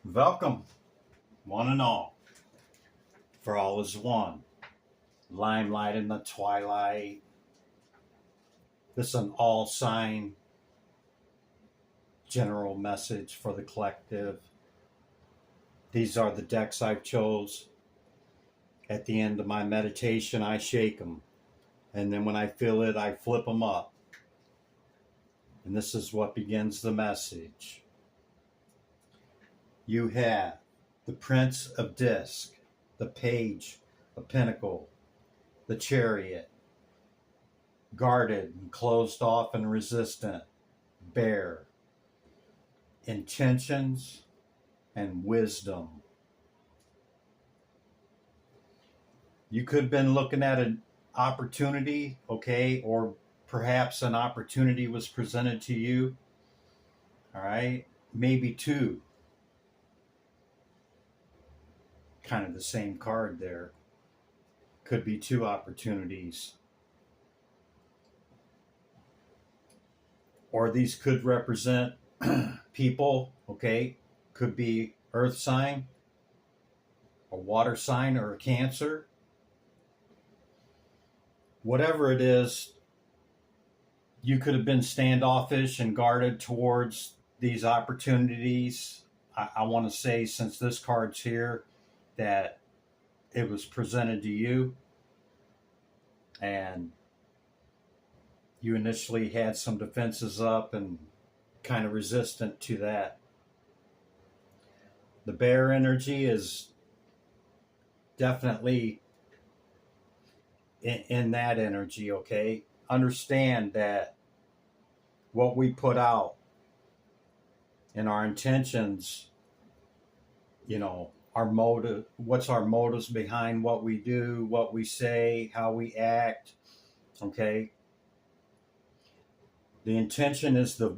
Welcome, one and all, for all is one. Limelight in the twilight. This is an all sign general message for the collective. These are the decks I've chose. At the end of my meditation, I shake them. And then when I feel it, I flip them up. And this is what begins the message. You have the Prince of Disc, the Page of Pentacle, the Chariot, guarded and closed off and resistant, bear, intentions and wisdom. You could have been looking at an opportunity, okay, or perhaps an opportunity was presented to you, all right, maybe two. Kind of the same card there. Could be two opportunities. Or these could represent people, okay? Could be earth sign, a water sign, or a Cancer. Whatever it is, you could have been standoffish and guarded towards these opportunities. I want to say, since this card's here, that it was presented to you and you initially had some defenses up and kind of resistant to that. The bear energy is definitely in that energy, okay? Understand that what we put out and our intentions, our motive, what's our motives behind what we do, what we say, how we act, okay? The intention is the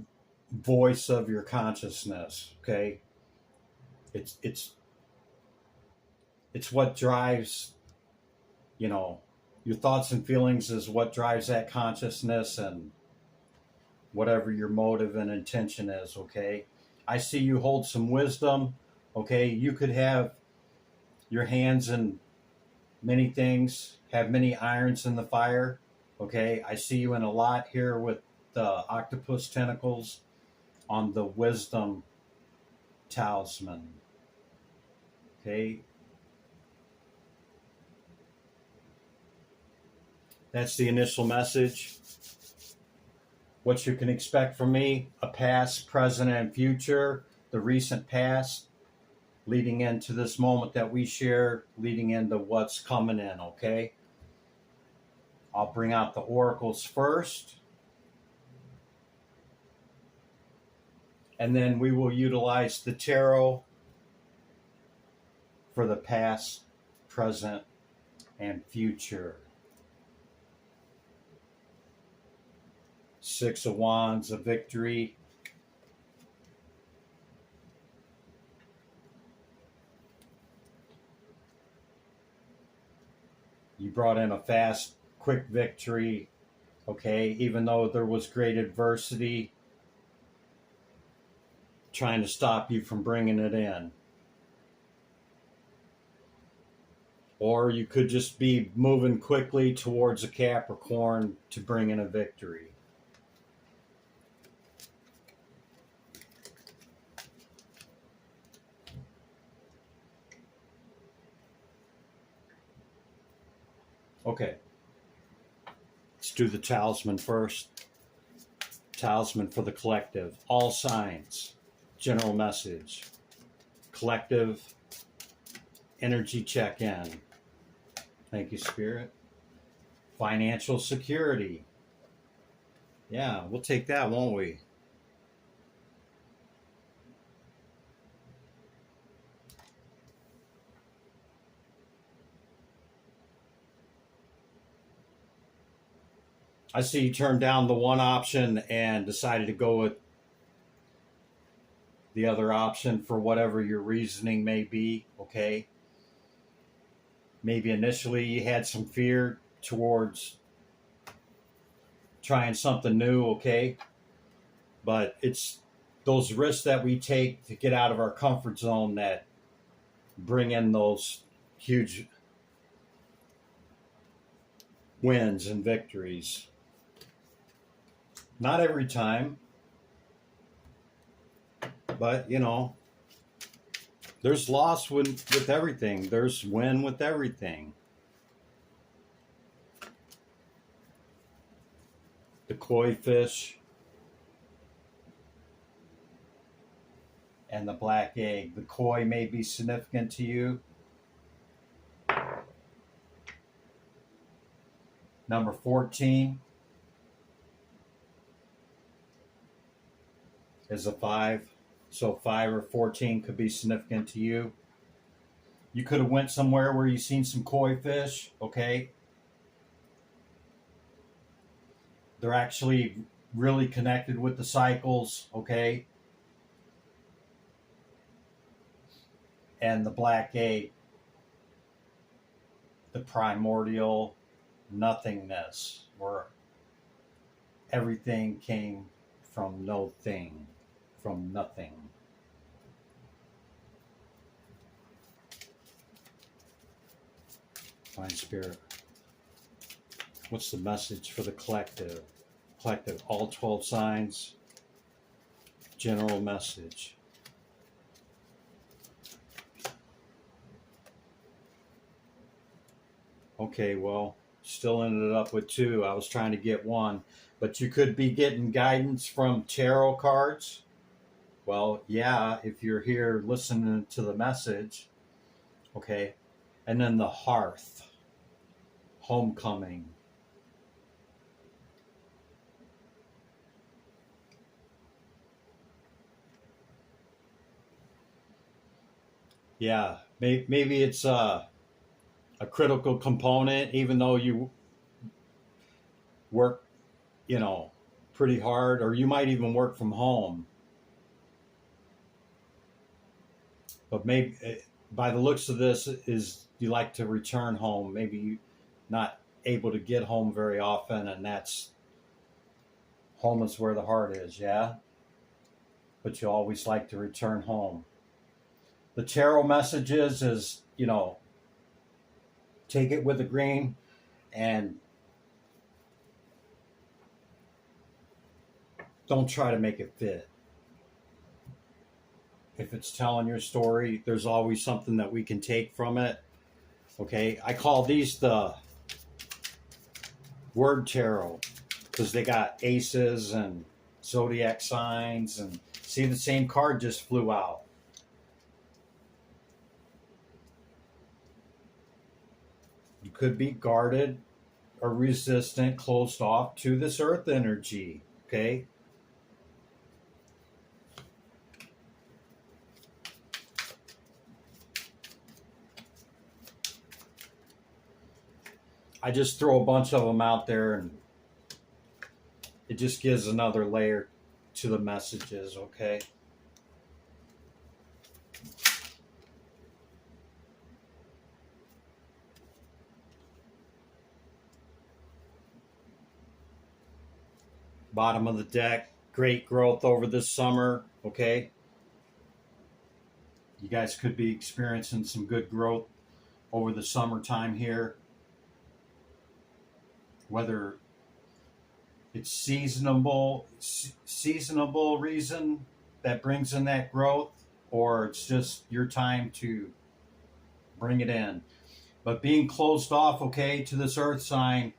voice of your consciousness, okay? It's what drives, your thoughts and feelings is what drives that consciousness and whatever your motive and intention is, okay? I see you hold some wisdom, okay? You could have your hands in many things, have many irons in the fire, okay? I see you in a lot here with the octopus tentacles on the wisdom talisman, okay? That's the initial message. What you can expect from me: a past, present, and future. The recent past leading into this moment that we share, leading into what's coming in, okay? I'll bring out the oracles first, and then we will utilize the tarot for the past, present, and future. Six of Wands of victory. You brought in a fast, quick victory, okay? Even though there was great adversity trying to stop you from bringing it in. Or you could just be moving quickly towards a Capricorn to bring in a victory. Okay, let's do the talisman first. Talisman for the collective. All signs. General message. Collective energy check-in. Thank you, Spirit. Financial security. Yeah, we'll take that, won't we? I see you turned down the one option and decided to go with the other option for whatever your reasoning may be, okay? Maybe initially you had some fear towards trying something new, okay? But those risks that we take to get out of our comfort zone that bring in those huge wins and victories. Not every time, but there's loss with everything. There's win with everything. The koi fish and the black egg. The koi may be significant to you. Number 14 is a 5. So 5 or 14 could be significant to you. You could have went somewhere where you've seen some koi fish, okay? They're actually really connected with the cycles, okay? And the black egg, the primordial nothingness, where everything came from no thing, from nothing. Fine Spirit. What's the message for the collective? Collective, all 12 signs, general message. Okay, well, still ended up with 2. I was trying to get 1. But you could be getting guidance from tarot cards. Well, yeah, if you're here listening to the message. Okay. And then the hearth. Homecoming. Yeah, maybe it's a critical component, even though you work, pretty hard, or you might even work from home. But maybe, by the looks of this, is you like to return home. Maybe you're not able to get home very often, and that's home is where the heart is, yeah? But you always like to return home. The tarot messages is, take it with a grain and don't try to make it fit. If it's telling your story, there's always something that we can take from it. Okay, I call these the word tarot because they got aces and zodiac signs, and see, the same card just flew out. You could be guarded or resistant, closed off to this earth energy, okay? I just throw a bunch of them out there, and it just gives another layer to the messages, okay? Bottom of the deck, great growth over this summer, okay? You guys could be experiencing some good growth over the summertime here. Whether it's seasonable reason that brings in that growth, or it's just your time to bring it in. But being closed off, okay, to this earth sign,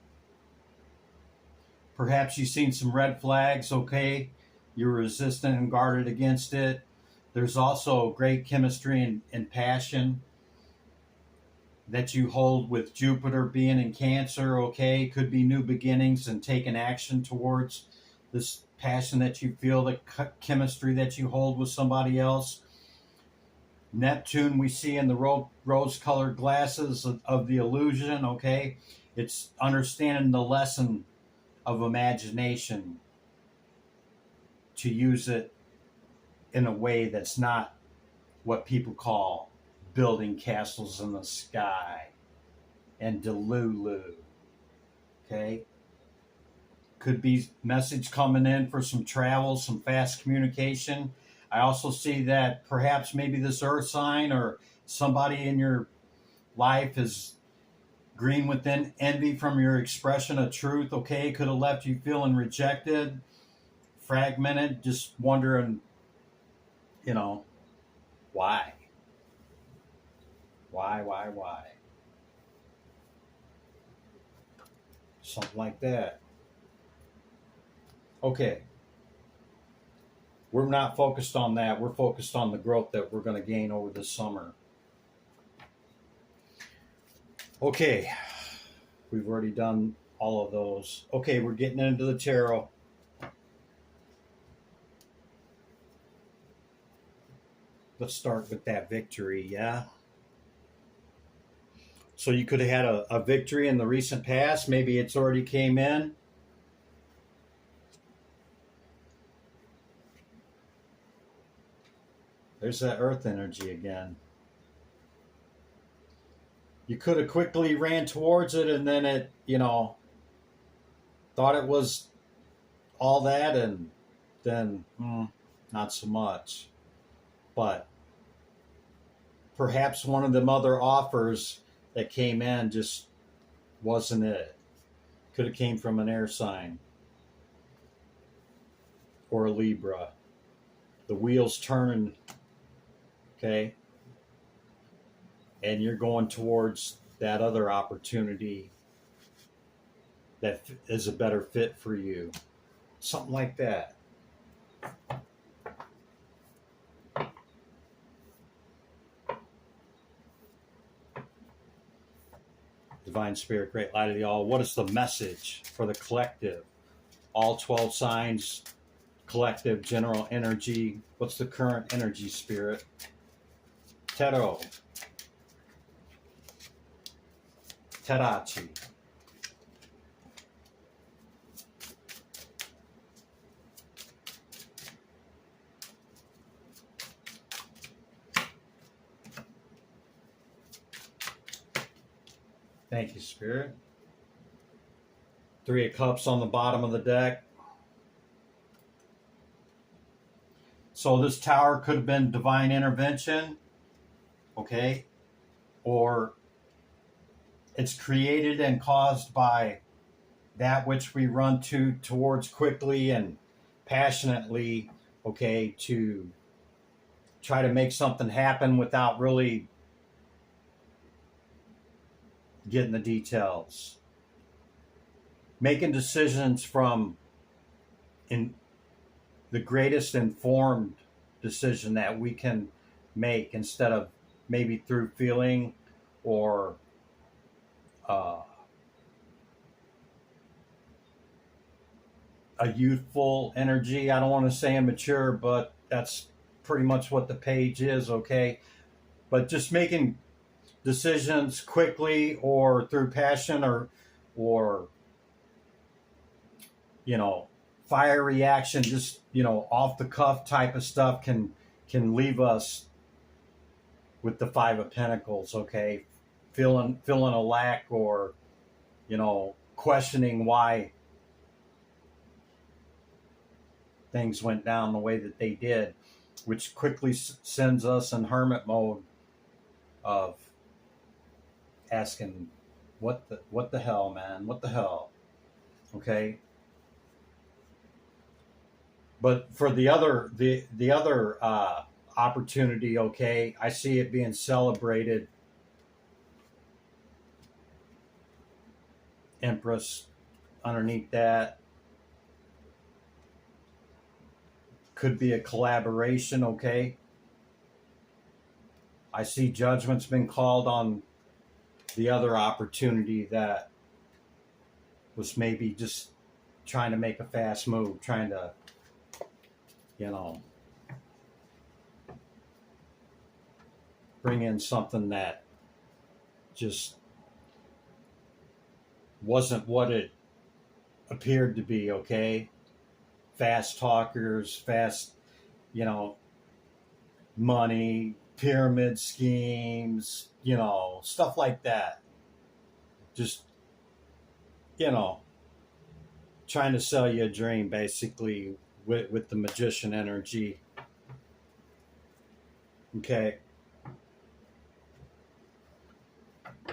perhaps you've seen some red flags, okay? You're resistant and guarded against it. There's also great chemistry and passion that you hold with Jupiter being in Cancer, okay? Could be new beginnings and taking action towards this passion that you feel, the chemistry that you hold with somebody else. Neptune, we see in the rose-colored glasses of the illusion, okay? It's understanding the lesson of imagination to use it in a way that's not what people call building castles in the sky and Delulu, okay? Could be message coming in for some travel, some fast communication. I also see that perhaps maybe this earth sign or somebody in your life is green within envy from your expression of truth, okay? Could have left you feeling rejected, fragmented, just wondering, you know, why? Why? Something like that. Okay, we're not focused on that. We're focused on the growth that we're going to gain over the summer. Okay, we've already done all of those. Okay, we're getting into the tarot. Let's start with that victory, yeah? So you could have had a victory in the recent past. Maybe it's already came in. There's that earth energy again. You could have quickly ran towards it and then it, thought it was all that and then not so much. But perhaps one of them other offers that came in just wasn't it. Could have came from an air sign or a Libra. The wheels turning, okay? And you're going towards that other opportunity that is a better fit for you. Something like that. Divine Spirit, Great Light of the All. What is the message for the collective? All 12 signs, collective, general energy. What's the current energy, Spirit? Tero. Terachi. Thank you, Spirit. 3 of Cups on the bottom of the deck. So this tower could have been divine intervention, okay? Or it's created and caused by that which we run towards quickly and passionately, okay, to try to make something happen without really getting the details. Making decisions from in the greatest informed decision that we can make instead of maybe through feeling or a youthful energy. I don't want to say immature, but that's pretty much what the page is, okay? But just making decisions quickly or through passion or fire reaction, just off the cuff type of stuff can leave us with the 5 of Pentacles, okay? Feeling a lack or questioning why things went down the way that they did, which quickly sends us in hermit mode of asking, what the hell, man? What the hell? Okay. But for the other opportunity, okay, I see it being celebrated. Empress underneath that. Could be a collaboration, okay? I see judgment's been called on the other opportunity that was maybe just trying to make a fast move, trying to, bring in something that just wasn't what it appeared to be, okay? Fast talkers, fast, money, pyramid schemes, stuff like that. Just, trying to sell you a dream, basically, with the magician energy. Okay.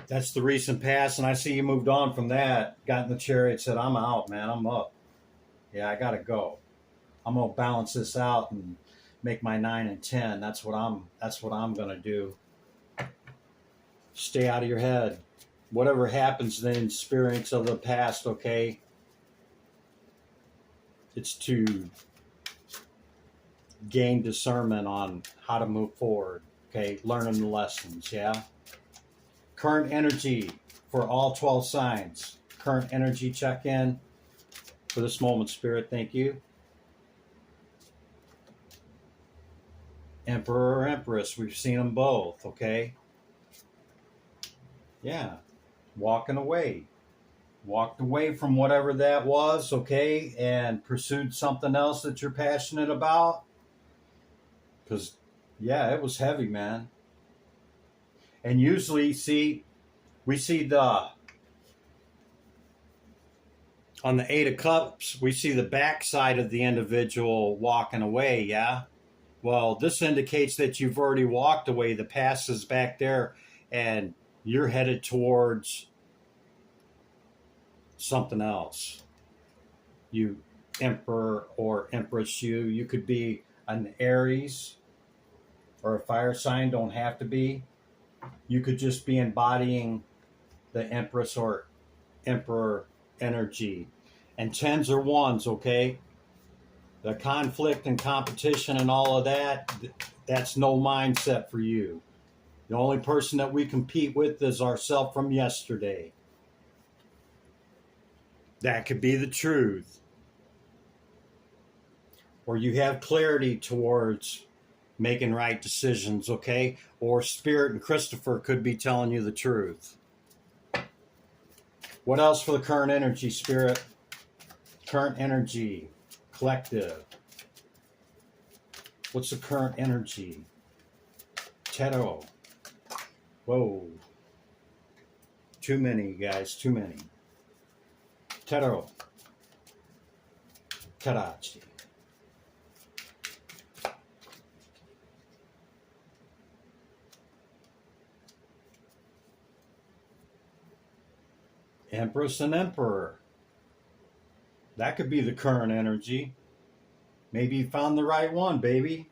That's the recent past, and I see you moved on from that, got in the chariot, said, I'm out, man, I'm up. Yeah, I gotta go. I'm gonna balance this out and make my 9 and 10. That's what I'm gonna do. Stay out of your head. Whatever happens, the experience of the past, okay? It's to gain discernment on how to move forward, okay? Learning the lessons, yeah? Current energy for all 12 signs. Current energy check in for this moment, Spirit, thank you. Emperor or Empress, we've seen them both, okay? Yeah, walking away. Walked away from whatever that was, okay, and pursued something else that you're passionate about. Because, yeah, it was heavy, man. And usually, see, we see on the Eight of Cups, we see the backside of the individual walking away, yeah? Well, this indicates that you've already walked away. The past is back there, and you're headed towards something else. You Emperor or Empress, you could be an Aries or a fire sign, don't have to be. You could just be embodying the Empress or Emperor energy. And tens or ones, okay? The conflict and competition and all of that, that's no mindset for you. The only person that we compete with is ourselves from yesterday. That could be the truth. Or you have clarity towards making right decisions, okay? Or Spirit and Christopher could be telling you the truth. What else for the current energy, Spirit? Current energy, collective. What's the current energy? Tarot. Whoa. Too many, guys, too many. Tarot. Karachi. Empress and Emperor. That could be the current energy. Maybe you found the right one, baby.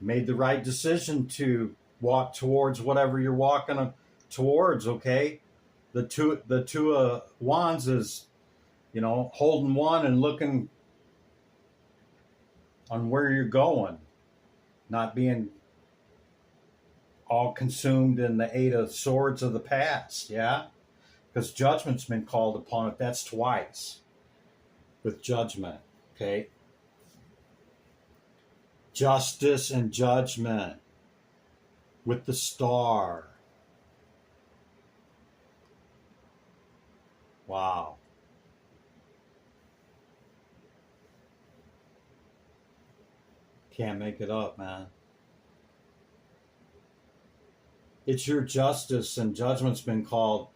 Made the right decision to walk towards whatever you're walking towards, okay? The two of wands is, holding one and looking on where you're going, not being all consumed in the Eight of Swords of the past, yeah? Because judgment's been called upon it. That's twice with judgment, okay? Justice and judgment with the star. Wow. Can't make it up, man. It's your justice and judgment's been called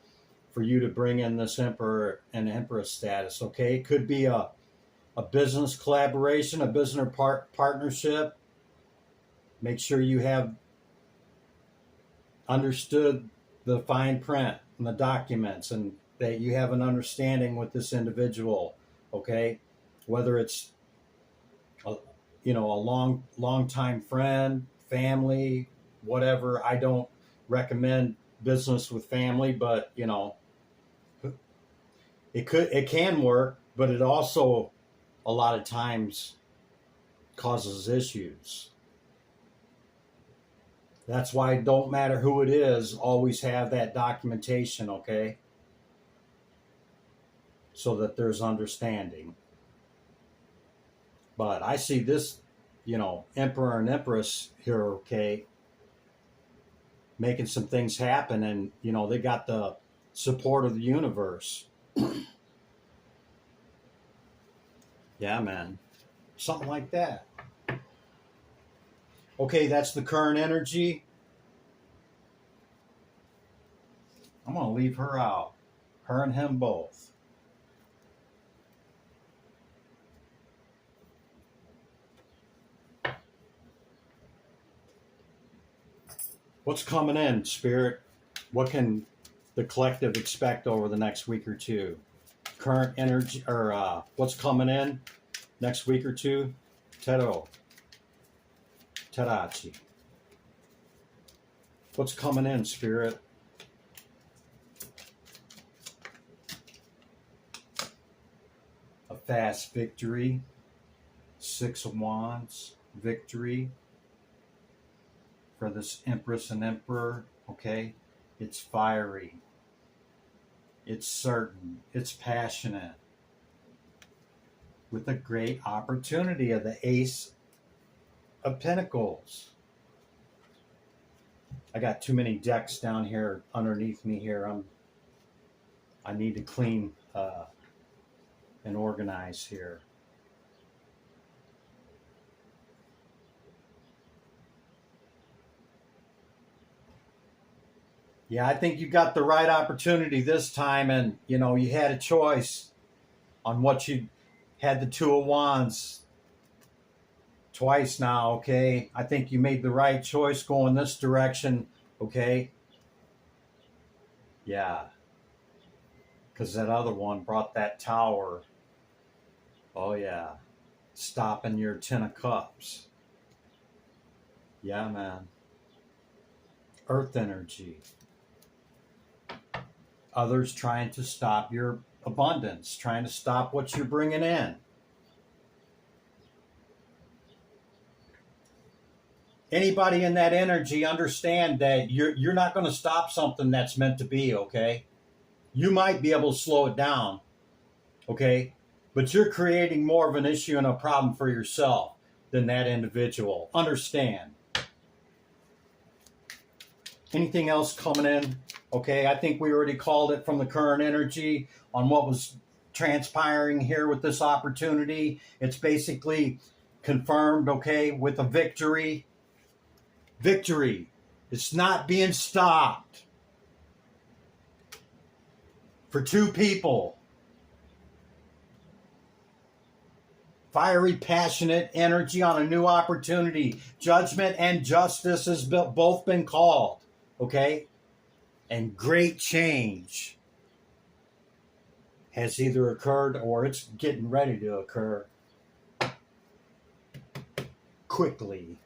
for you to bring in this Emperor and Empress status, okay? It could be a business collaboration, a business partnership. Make sure you have understood the fine print and the documents and that you have an understanding with this individual, okay? Whether it's a long time friend, family, whatever. I don't recommend business with family, but it can work, but it also a lot of times causes issues. That's why it don't matter who it is, always have that documentation, okay? So that there's understanding. But I see this, Emperor and Empress here, okay, making some things happen, and they got the support of the universe. Yeah, man. Something like that. Okay, that's the current energy. I'm going to leave her out. Her and him both. What's coming in, Spirit? What can the collective expect over the next week or two? Current energy, or what's coming in next week or two? Tero, Terachi. What's coming in, Spirit? A fast victory. 6 of Wands, victory for this Empress and Emperor. Okay, it's fiery, it's certain, it's passionate, with a great opportunity of the Ace of Pentacles. I got too many decks down here underneath me here. I need to clean and organize here. Yeah, I think you got the right opportunity this time, and you had a choice on what you had. The Two of Wands twice now. Okay, I think you made the right choice going this direction. Okay, yeah, because that other one brought that Tower. Oh yeah, stopping your Ten of Cups. Yeah, man. Earth energy. Others trying to stop your abundance, trying to stop what you're bringing in. Anybody in that energy, understand that you're not going to stop something that's meant to be, okay? You might be able to slow it down, okay? But you're creating more of an issue and a problem for yourself than that individual. Understand. Anything else coming in? Okay, I think we already called it from the current energy on what was transpiring here with this opportunity. It's basically confirmed, okay, with a victory. Victory. It's not being stopped. For two people. Fiery, passionate energy on a new opportunity. Judgment and justice has both been called, okay? And great change has either occurred or it's getting ready to occur quickly.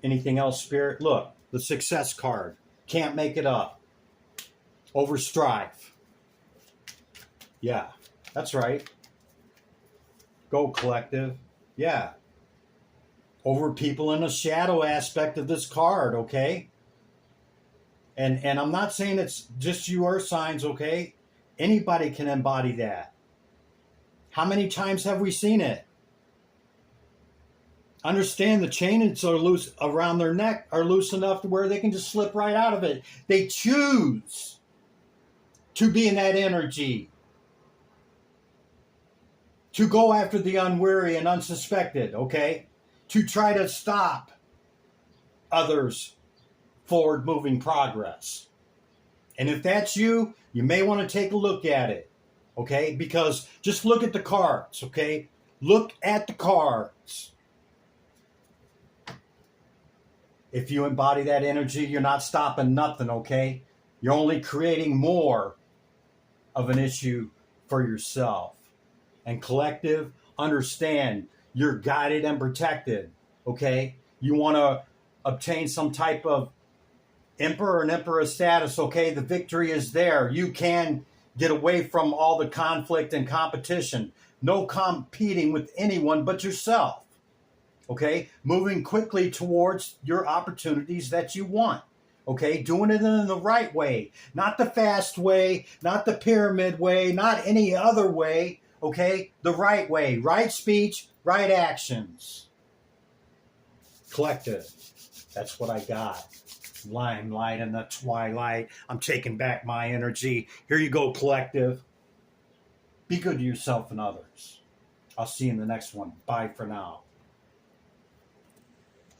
Anything else, Spirit? Look, the Success card. Can't make it up. Over strife. Yeah, that's right. Go, collective. Yeah. Over people in the shadow aspect of this card, okay? And I'm not saying it's just you earth signs, okay? Anybody can embody that. How many times have we seen it? Understand the chains are loose around their neck are loose enough to where they can just slip right out of it. They choose to be in that energy. To go after the unwary and unsuspected, okay? To try to stop others' forward-moving progress. And if that's you, you may want to take a look at it, okay? Because just look at the cards, okay? Look at the cards. If you embody that energy, you're not stopping nothing, okay? You're only creating more of an issue for yourself. And collective, understand you're guided and protected, okay? You want to obtain some type of emperor and emperor status, okay? The victory is there. You can get away from all the conflict and competition. No competing with anyone but yourself, okay? Moving quickly towards your opportunities that you want, okay? Doing it in the right way, not the fast way, not the pyramid way, not any other way, okay? The right way, right speech, right actions. Collective, that's what I got. Limelight in the twilight. I'm taking back my energy. Here you go, collective. Be good to yourself and others. I'll see you in the next one. Bye for now.